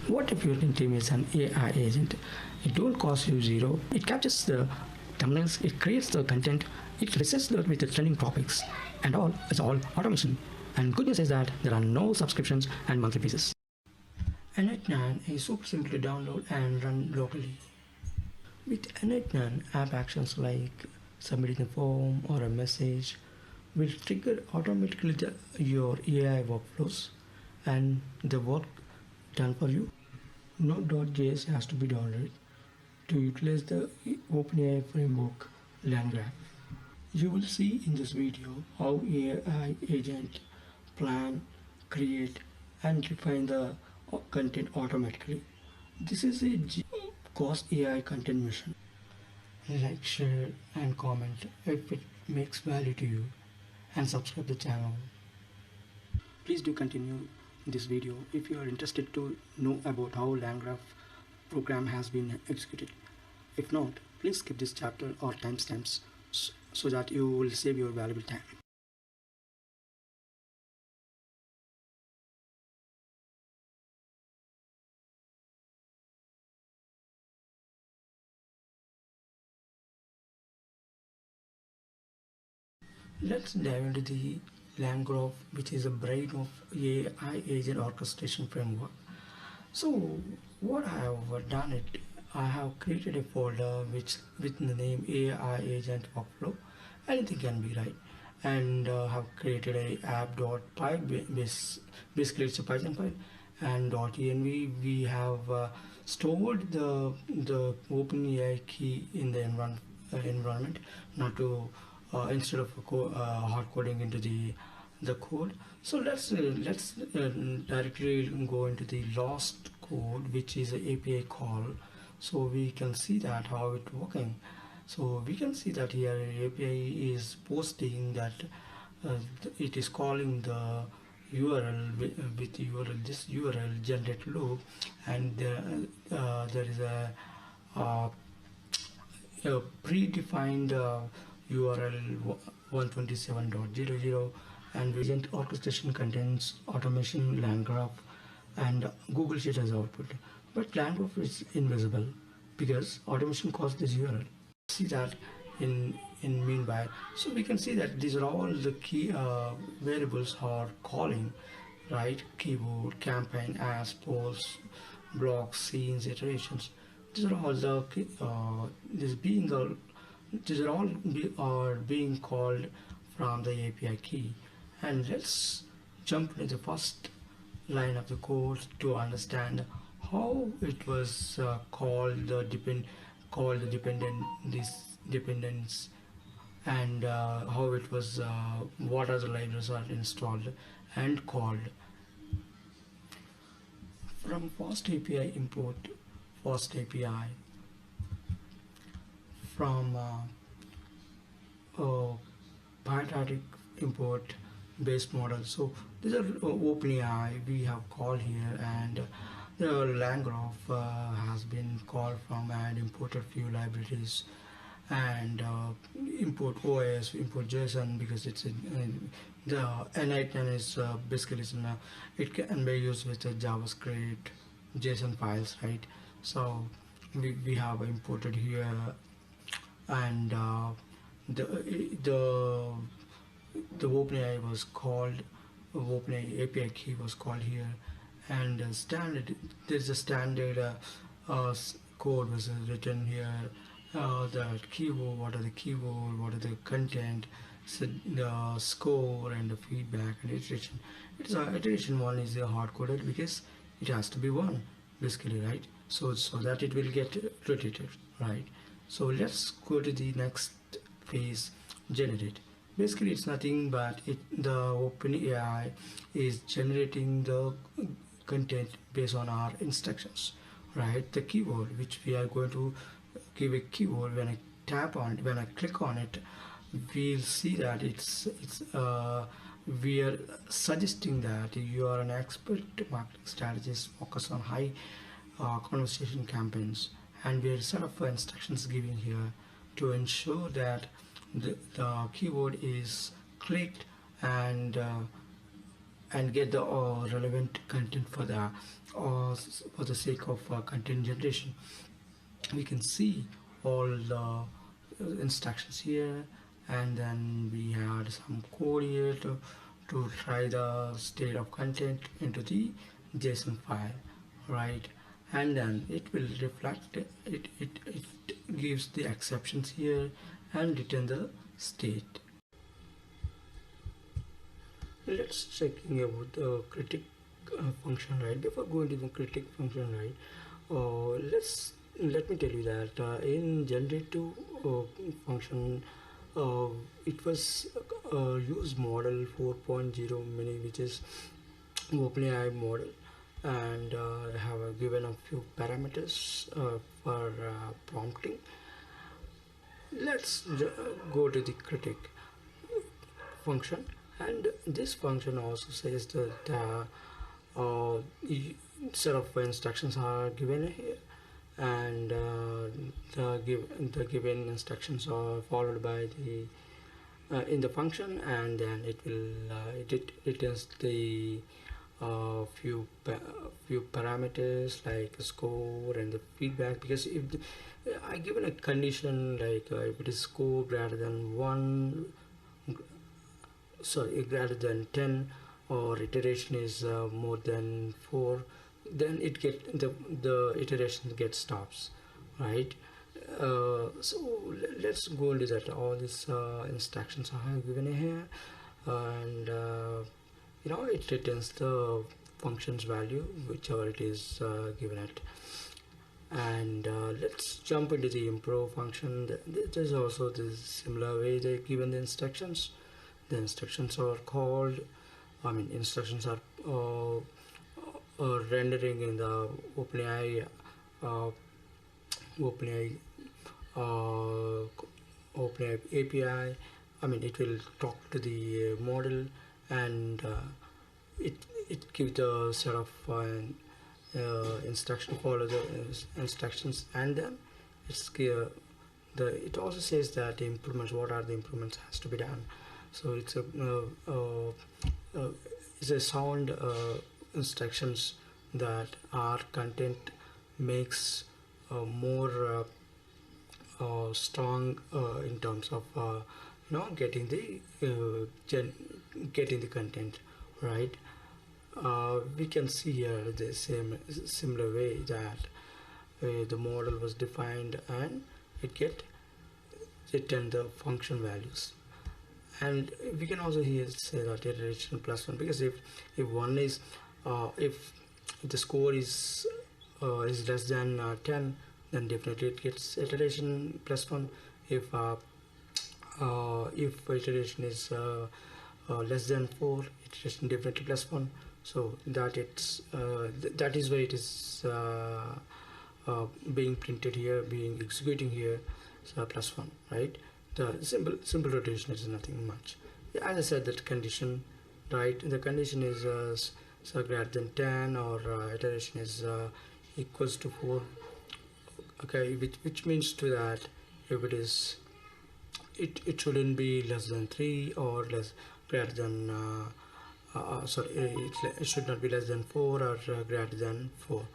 What if your team is an AI agent? It don't cost you zero. It captures the thumbnails, it creates the content, it researches with the trending topics, and all. It's all automation. And good news is that there are no subscriptions and monthly fees. n8n is super simple to download and run locally. With n8n, app actions like submitting a form or a message will trigger automatically your AI workflows and the work done for you. Node.js has to be downloaded to utilize the OpenAI framework Langraph. You will see in this video how AI agent plan, create and refine the content automatically. This is a cost AI content mission. Like, share and comment if it makes value to you and subscribe the channel. Please do continue this video if you are interested to know about how Langraph program has been executed. If not, please skip this chapter or timestamps so that you will save your valuable time. Let's dive into the Langraph, which is a brain of AI agent orchestration framework. So what I have done it, I have created a folder which with the name AI agent workflow. Anything can be, right, and have created a app.py basically it's a Python file, and .env we have stored the OpenAI key in the environment, not to instead of hard coding into the code. So let's directly go into the last code, which is an API call, so we can see that how it working. So we can see that here API is posting that it is calling the URL with URL, this URL generate loop, and there is uh, a predefined URL 127.00, and agent orchestration contains automation Langraph and Google Sheet as output. But Langraph is invisible because automation calls this URL. See that in meanwhile. So we can see that these are all the key variables are calling, right? Keyboard, campaign, ads, polls, blocks, scenes, iterations. These are all the these are being called from the API key. And let's jump into the first line of the code to understand how it was called the dependent this dependence, and how it was what other libraries are installed and called. From fast API import fast API, from paradigmatic import based model. So these are OpenAI we have called here, and the Langraph has been called from and imported few libraries, and import OS, import JSON because it's the n8n is basically it can be used with JavaScript, JSON files, right? So we have imported here, and the the the OpenAI was called, OpenAI API key was called here, and standard, there's a standard code was written here. The keyword, what are the keyword, what are the content, so the score and the feedback and iteration. It's iteration one is hard coded because it has to be one basically, right? So that it will get rotated, right? So let's go to the next phase, generate. Basically it's nothing but the OpenAI is generating the content based on our instructions, right? The keyword which we are going to give a keyword, when I tap on it, when I click on it, we'll see that it's we are suggesting that you are an expert marketing strategist focused on high conversation campaigns, and we are set of instructions giving here to ensure that the keyword is clicked, and and get the relevant content for the sake of content generation. We can see all the instructions here, and then we had some code here to try the state of content into the JSON file, right? And then it will reflect it gives the exceptions here and return the state. Let's checking about the critic function, right? Before going to the critic function, right, let me tell you that in generative function, uh, it was use model 4.0 mini, which is OpenAI model, and have given a few parameters for prompting. Let's go to the critic function, and this function also says that set of instructions are given here, and the given instructions are followed by the in the function, and then it will it returns the few parameters like a score and the feedback. Because if I given a condition like if it is score greater than 1, sorry, greater than 10, or iteration is more than 4, then it get the iteration get stops, right? So let's go into that. All these instructions are given here, and it returns the function's value whichever it is given at. And let's jump into the improve function. There's also this similar way they given the instructions. The instructions are called, instructions are rendering in the OpenAI uh, OpenAI uh, OpenAI API. It will talk to the model, and it it gives the set of instruction, follow the instructions, and then it's it also says that the improvements, what are the improvements has to be done. So it's a sound instructions that our content makes more strong in terms of getting the getting the content right. We can see here the similar way that the model was defined, and it get return the function values. And we can also here say that iteration plus one, because if one is if the score is less than 10, then definitely it gets iteration plus one. If iteration is less than 4, iteration definitely plus one. So that that is where it is being printed here, being executing here. So plus one, right? The simple rotation is nothing much. Yeah, as I said, that condition, right? The condition is so greater than 10, or iteration is equals to 4. Okay, which means to that if it is it shouldn't be less than 3, or less greater than sorry, it should not be less than 4, or greater than 4.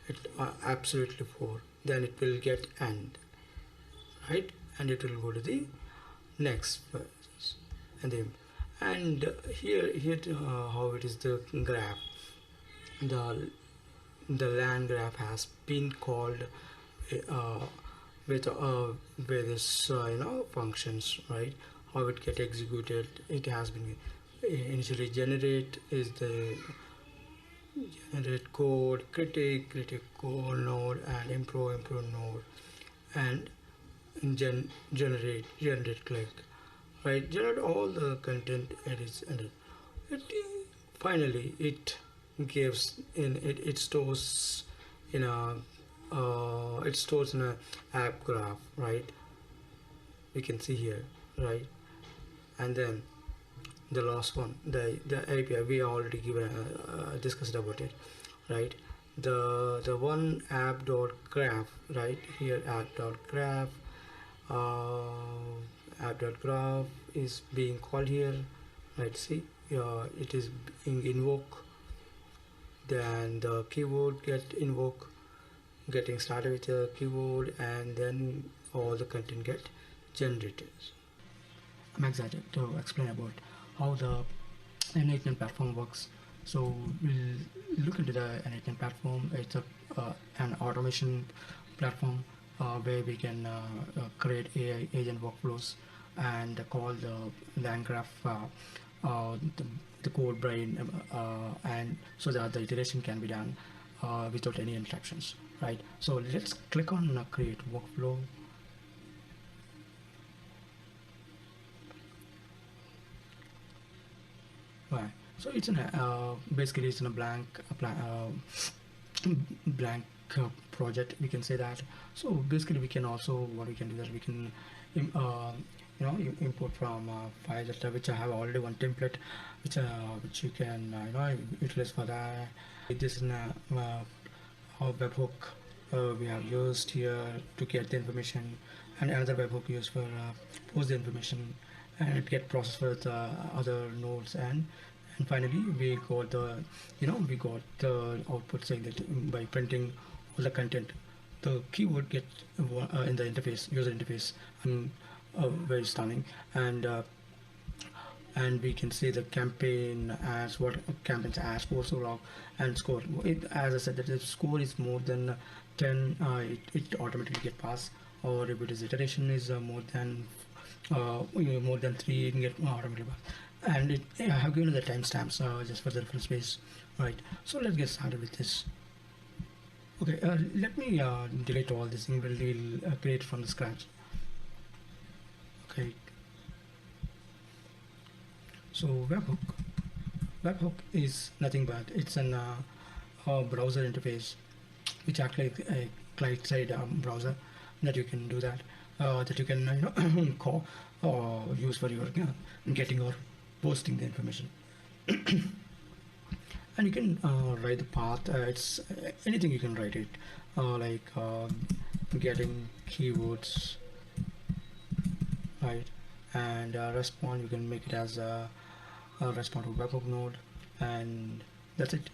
It absolutely 4, then it will get end, right? And it will go to the next phase. And here how it is the graph, the Langraph has been called uh, with various functions, right? How it get executed, it has been initially generate is the generate code, critic code node, and improve node, and generate click, right? Generate all the content it is, and it finally it gives in it stores in a it stores in a app graph, right? We can see here, right? And then the last one, the API, we already given discussed about it, right? The one app dot graph, right here, app dot graph, app dot graph is being called here, right? See, it is being invoked, then the keyword get invoked, getting started with the keyword, and then all the content get generated. I'm excited to explain about how the n8n platform works. So we'll look into the n8n platform. It's an automation platform where we can create AI agent workflows and call the Langraph, the code brain, and so that the iteration can be done without any interruptions, right? So let's click on create workflow. Right. So it's in a basically it's in a blank project, we can say that. So basically we can also, what we can do that we can im- uh, import from files that which I have already one template which you can utilize for that. This is our webhook we have used here to get the information, and another webhook used for post the information, and it get processed with other nodes, and finally we got the output saying that by printing all the content, the keyword get in the interface, user interface, and very stunning. And we can see the campaign as what campaigns as also log and score. As I said, that the score is more than 10, it automatically get passed, or if it is iteration is more than 3, it can get automatically passed. And I have given the timestamps just for the reference space, right? So let's get started with this. Okay, let me delete all this and we'll create from the scratch. Okay, so webhook is nothing but it's an browser interface, which actually a client-side browser that you can do that you can call or use for your getting or posting the information. And you can write the path. It's anything you can write it, like getting keywords, right? And respond, you can make it as a respond to webhook node, and that's it.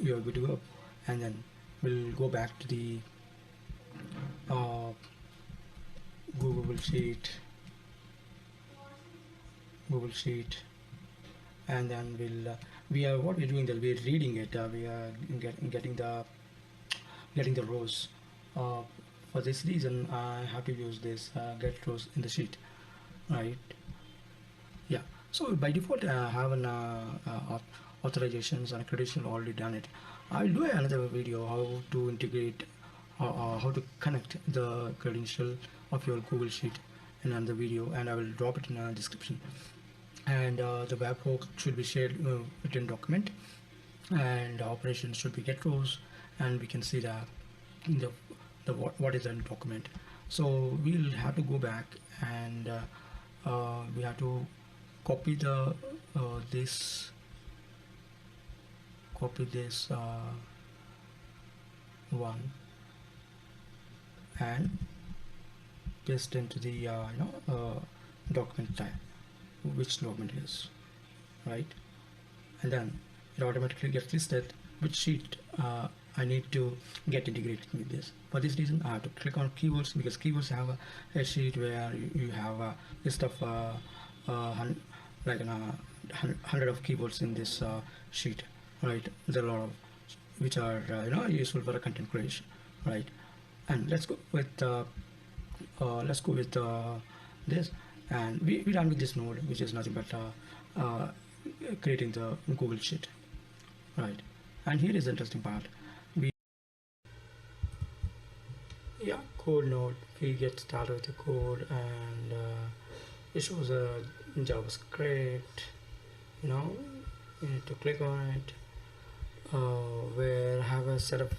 You're good to go. And then we'll go back to the uh, Google Sheet, and then we are what we're doing that we're reading it. We are getting the rows. Uh, for this reason, I have to use this get rows in the sheet, right? Yeah. So by default, I have an authorizations and credential already done it. I'll do another video how to integrate, how to connect the credential of your Google Sheet in another video, and I will drop it in the description. And the webhook should be shared within document, and the operations should be get rows, and we can see the what is in document. So we'll have to go back, and we have to copy the this one and paste into the document type, which document is, right? And then it automatically gets listed which sheet I need to get integrated with this. For this reason, I have to click on keywords, because keywords have a sheet where you have a list of like 100 of keywords in this sheet, right? There are a lot of which are useful for a content creation, right? And let's go with this, and we done with this node, which is nothing but creating the Google Sheet, right? And here is the interesting part. Yeah, code node, we get started with the code, and it shows a JavaScript. You need to click on it, where have a set of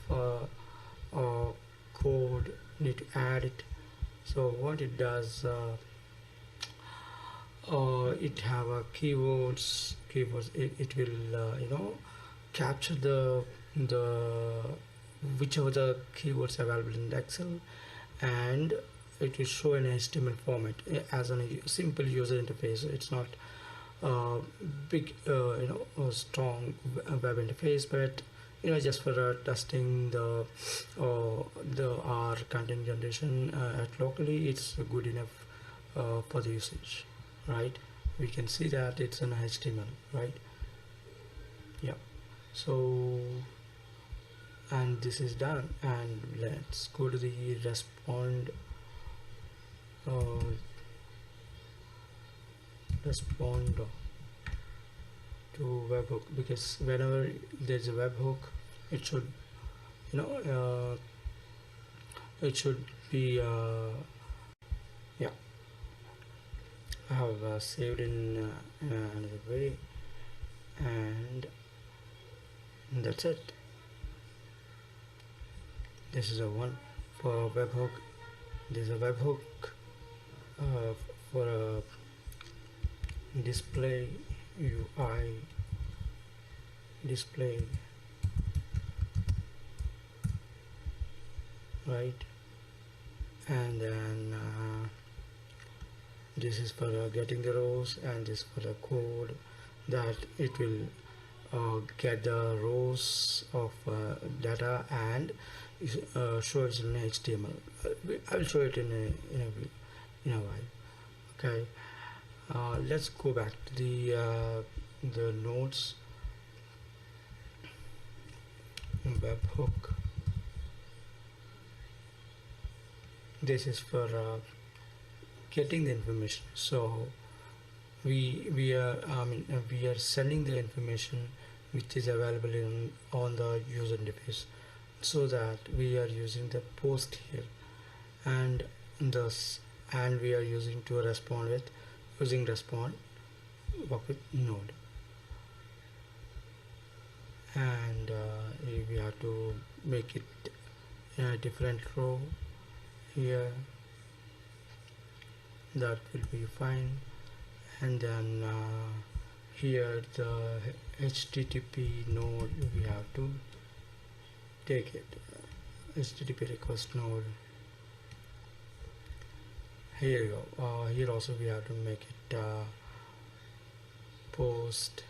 code, need to add it. So what it does, it have a keywords. It will capture the whichever the keywords available in Excel, and it will show in HTML format as a simple user interface. It's not uh, big strong web interface, but just for testing the our content generation at locally, it's good enough for the usage, right? We can see that it's an HTML, right? Yeah. So, and this is done, and let's go to the uh, respond to webhook, because whenever there's a webhook, it should you know it should be yeah, I have saved in another way, and that's it. This is a one for webhook. There's a webhook uh, for a display UI display, right? And then this is for getting the rows, and this for the code that it will get the rows of data and show it in HTML. I will show it in a while. Okay. Let's go back to the nodes webhook. This is for getting the information. So we are sending the information which is available on the user interface, so that we are using the post here, and thus and we are using to respond with using respond work with node, and we have to make it in a different row here. That will be fine. And then here the HTTP node, we have to take it, HTTP request node. Here you go. Here also we have to make it post,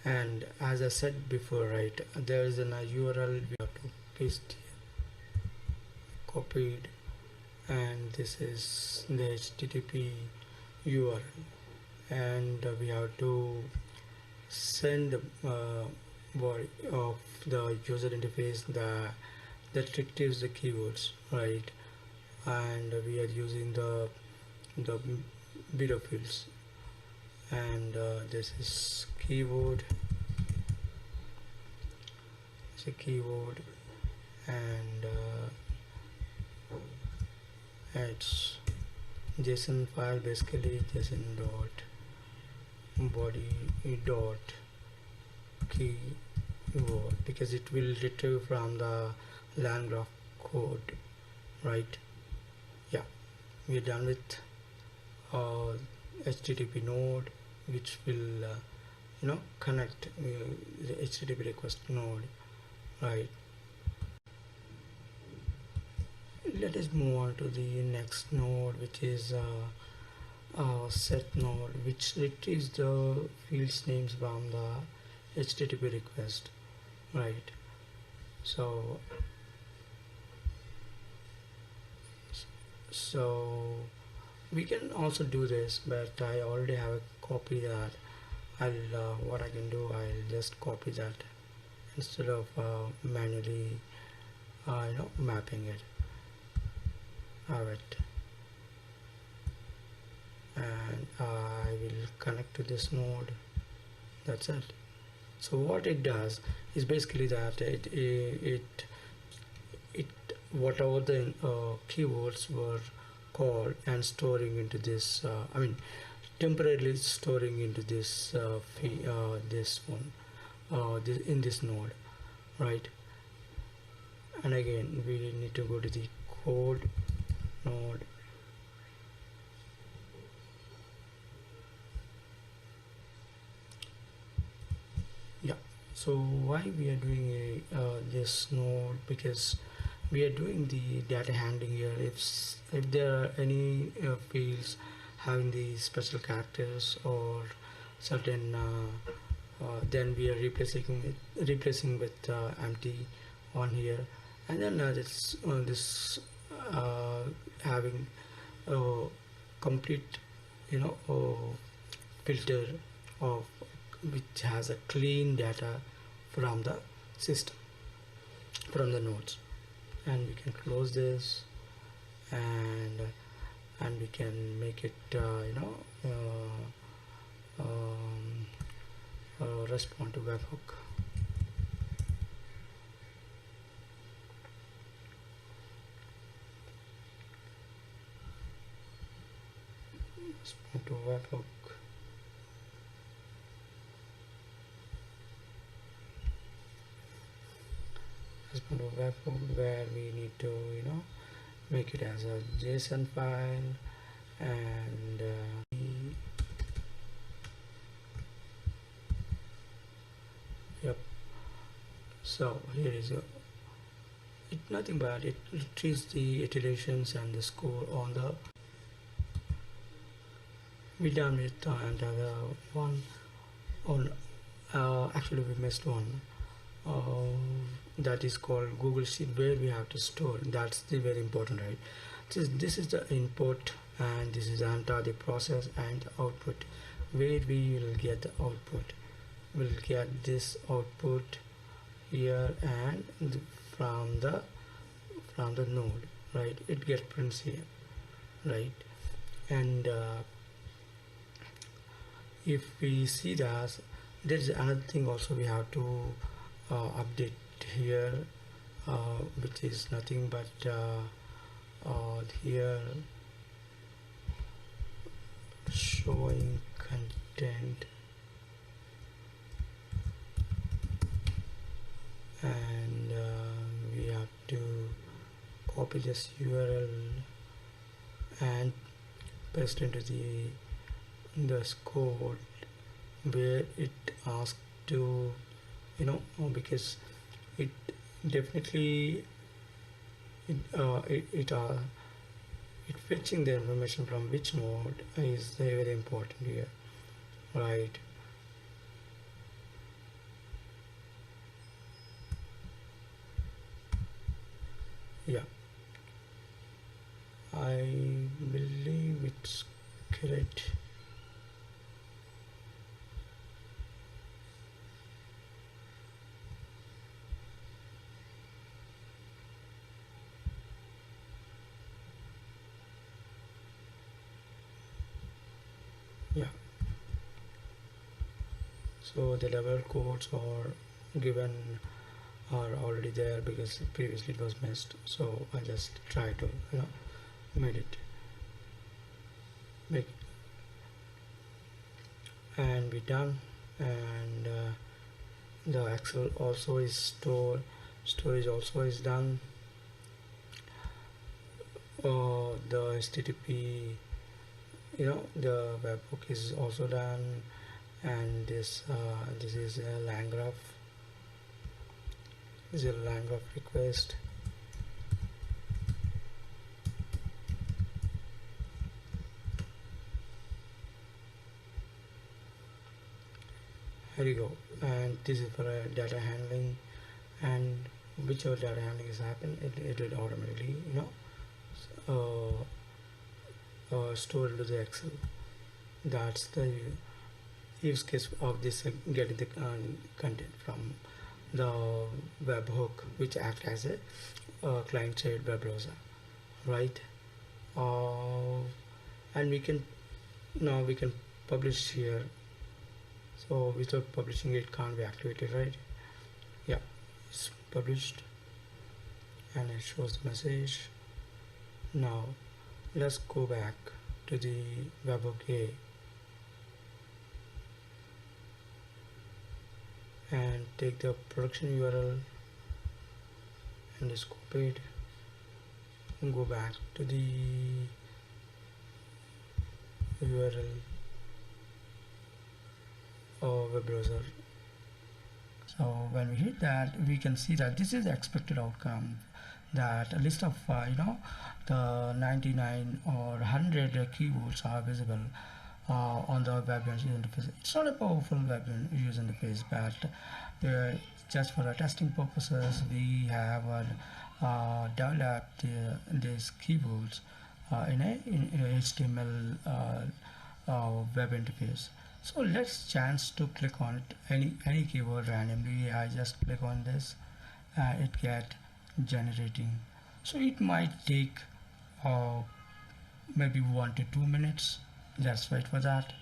and as I said before, right, there is a URL we have to paste here, copied, and this is the HTTP URL, and we have to send the body of the user interface that retrieves the keywords, right? And we are using the beta fields, and this is keyword. It's a keyword, and it's JSON file, basically JSON dot body dot keyword, because it will retrieve from the Langraph code, right? Yeah, we're done with HTTP node, which will connect the HTTP request node, right? Let us move on to the next node, which is set node, which retrieves the fields names from the HTTP request, right? So we can also do this, but I already have a copy that what I can do, I'll just copy that instead of manually mapping it. Have it, and I will connect to this node. That's it. So what it does is basically that it whatever the keywords were called and storing into this temporarily storing into this this one in this node, right? And again we need to go to the code node, yeah. So why we are doing this node? Because we are doing the data handling here. If there are any fields having the special characters or certain then we are replacing with empty on here, and then this having a complete filter of which has a clean data from the system, from the nodes. And we can close this, and we can make it respond to webhook. Respond to webhook. Respond to webhook, where we need to make it as a JSON file, and yep. So here is nothing but it retrieves the iterations and the score on the. We done with another one on actually we missed one, that is called Google Sheet, where we have to store. That's the very important, right? This is the input, and this is enter the process and output, where we will get the output. We'll get this output here, and from the node, right? It gets prints here, right? And if we see that, there is another thing also we have to update here, which is nothing but here showing content, and we have to copy this URL and paste into the code, where it asks to because it definitely it fetching the information from which node is very, very important here, right? Yeah, I believe it's correct. Yeah, so the level codes are given, are already there, because previously it was missed. So I just try to make and be done. And the Excel also is storage also is done. The HTTP, the webhook is also done, and this is a Langraph. This is a Langraph request. Here you go, and this is for data handling, and whichever data handling is happened, it will automatically store into the Excel. That's the use case of this, getting the content from the webhook, which acts as a client-side web browser, right? And we can publish here. So without publishing, it can't be activated, right? Yeah, it's published, and it shows the message. Now let's go back to the webhook A and take the production URL and just copy it and go back to the URL of web browser. So when we hit that, we can see that this is the expected outcome, that a list of the 99 or 100 keywords are visible on the web user interface. It's not a powerful web user interface, but just for testing purposes, we have developed these keywords in HTML web interface. So let's chance to click on it, any keyword randomly. I just click on this, it get generating. So it might take uh, maybe 1 to 2 minutes. Let's wait for that.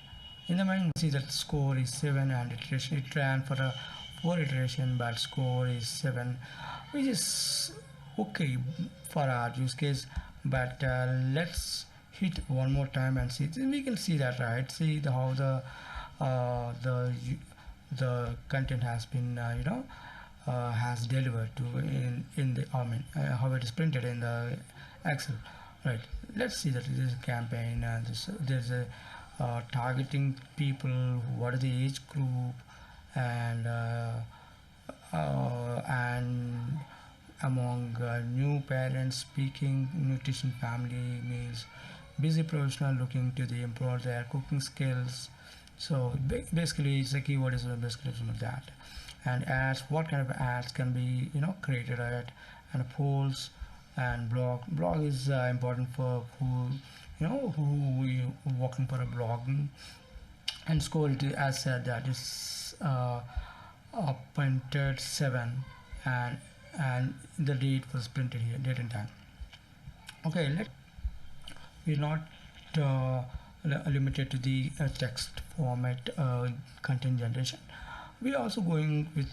In the main, see that score is 7 and it ran for a 4 iteration, but score is 7, which is okay for our use case. But let's hit one more time and see. We can see that, right? See how uh, the the content has been has delivered to in the how it is printed in the Excel, right? Let's see that this is a campaign. There's a targeting people. What is the age group, and and among new parents speaking nutrition family meals, busy professional looking to the improve their cooking skills. So basically it's a keyword is basically some of that. And ads, what kind of ads can be created at, and polls and blog is important for who we working for a blogging. And score it as said that is printed 7, and the date was printed here, date and time. Okay, we're not uh, limited to the text format content generation. We are also going with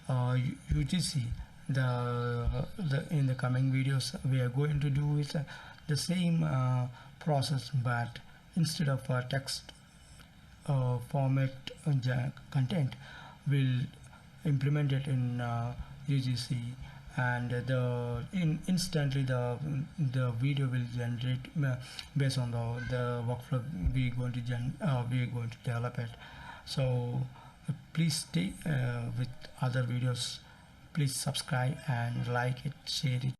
UGC. The in the coming videos we are going to do with the same process, but instead of text format content, we'll implement it in UGC, and instantly the video will generate based on the workflow we're going to develop it. So please stay with other videos. Please subscribe and like it, share it,